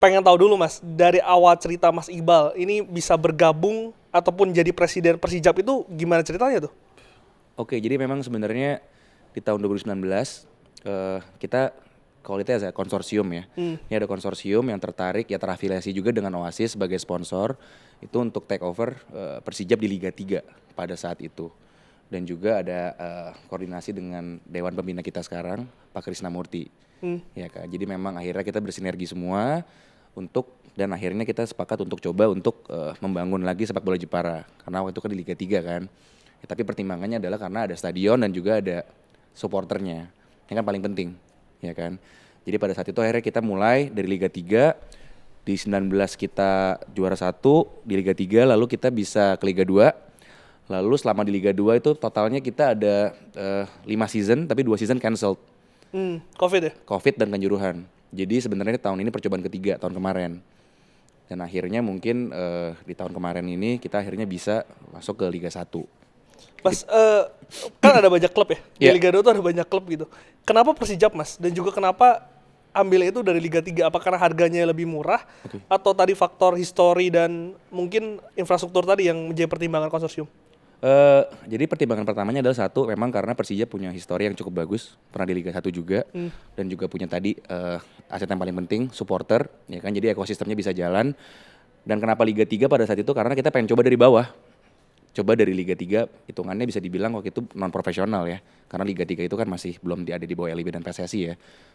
pengen tahu dulu Mas, dari awal cerita Mas Iqbal ini bisa bergabung ataupun jadi presiden Persijap itu gimana ceritanya tuh? Oke, jadi memang sebenarnya di tahun 2019 kita kualitas ya konsorsium ya. Hmm. Ini ada konsorsium yang tertarik ya terafiliasi juga dengan Oasis sebagai sponsor itu untuk take over Persijap di Liga 3 pada saat itu. Dan juga ada koordinasi dengan Dewan Pembina kita sekarang, Pak Krisnamurti. Ya Kak, jadi memang akhirnya kita bersinergi semua dan akhirnya kita sepakat untuk coba untuk membangun lagi sepak bola Jepara karena waktu itu kan di Liga 3 kan. Ya, tapi pertimbangannya adalah karena ada stadion dan juga ada supporternya. Yang kan paling penting, ya kan. Jadi pada saat itu akhirnya kita mulai dari Liga 3 di 19 kita juara 1 di Liga 3 lalu kita bisa ke Liga 2. Lalu selama di Liga 2 itu totalnya kita ada 5 season tapi 2 season cancelled. Covid ya? Covid dan Kanjuruhan. Jadi sebenarnya tahun ini percobaan ketiga tahun kemarin. Dan akhirnya mungkin di tahun kemarin ini kita akhirnya bisa masuk ke Liga 1. Mas, kan ada banyak klub ya? Di Iya. Liga 2 tuh ada banyak klub gitu. Kenapa Persijap Mas? Dan juga kenapa ambilnya itu dari Liga 3? Apa karena harganya lebih murah? Oke. Atau tadi faktor histori dan mungkin infrastruktur tadi yang menjadi pertimbangan konsorsium? Jadi pertimbangan pertamanya adalah satu, memang karena Persija punya histori yang cukup bagus, pernah di Liga 1 juga, dan juga punya tadi aset yang paling penting, supporter, ya kan, jadi ekosistemnya bisa jalan. Dan kenapa Liga 3 pada saat itu, karena kita pengen coba dari bawah. Coba dari Liga 3, hitungannya bisa dibilang waktu itu non profesional ya, karena Liga 3 itu kan masih belum ada di bawah LIB dan PSSI ya.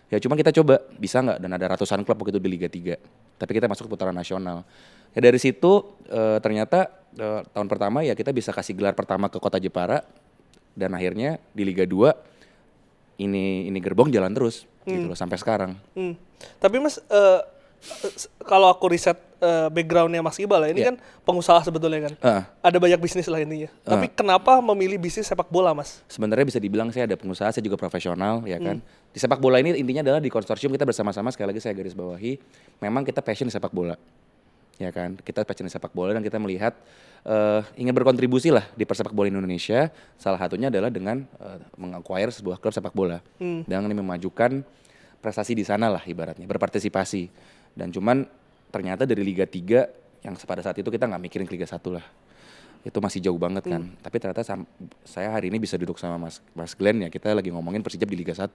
Ya cuma kita coba, bisa nggak, dan ada ratusan klub waktu itu di Liga 3. Tapi kita masuk ke putaran nasional. Ya dari situ ternyata tahun pertama ya kita bisa kasih gelar pertama ke Kota Jepara, dan akhirnya di Liga 2 ini gerbong jalan terus gitu loh sampai sekarang. Tapi Mas, kalau aku riset backgroundnya Mas Iqbal ya, ini Iya. kan pengusaha sebetulnya kan. Ada banyak bisnis lah intinya. Tapi kenapa memilih bisnis sepak bola Mas? Sebenarnya bisa dibilang saya ada pengusaha, saya juga profesional ya kan. Di sepak bola ini intinya adalah di konsorsium kita bersama-sama, sekali lagi saya garis bawahi, memang kita passion di sepak bola. Ya kan, kita passion di sepak bola dan kita melihat ingin berkontribusi lah di persepak bola Indonesia. Salah satunya adalah dengan meng-acquire sebuah klub sepak bola dan memajukan prestasi di sana lah ibaratnya, berpartisipasi. Dan cuman ternyata dari Liga 3 yang pada saat itu kita nggak mikirin ke Liga 1 lah. Itu masih jauh banget kan. Tapi ternyata saya hari ini bisa duduk sama Mas Glenn ya, kita lagi ngomongin Persijap di Liga 1.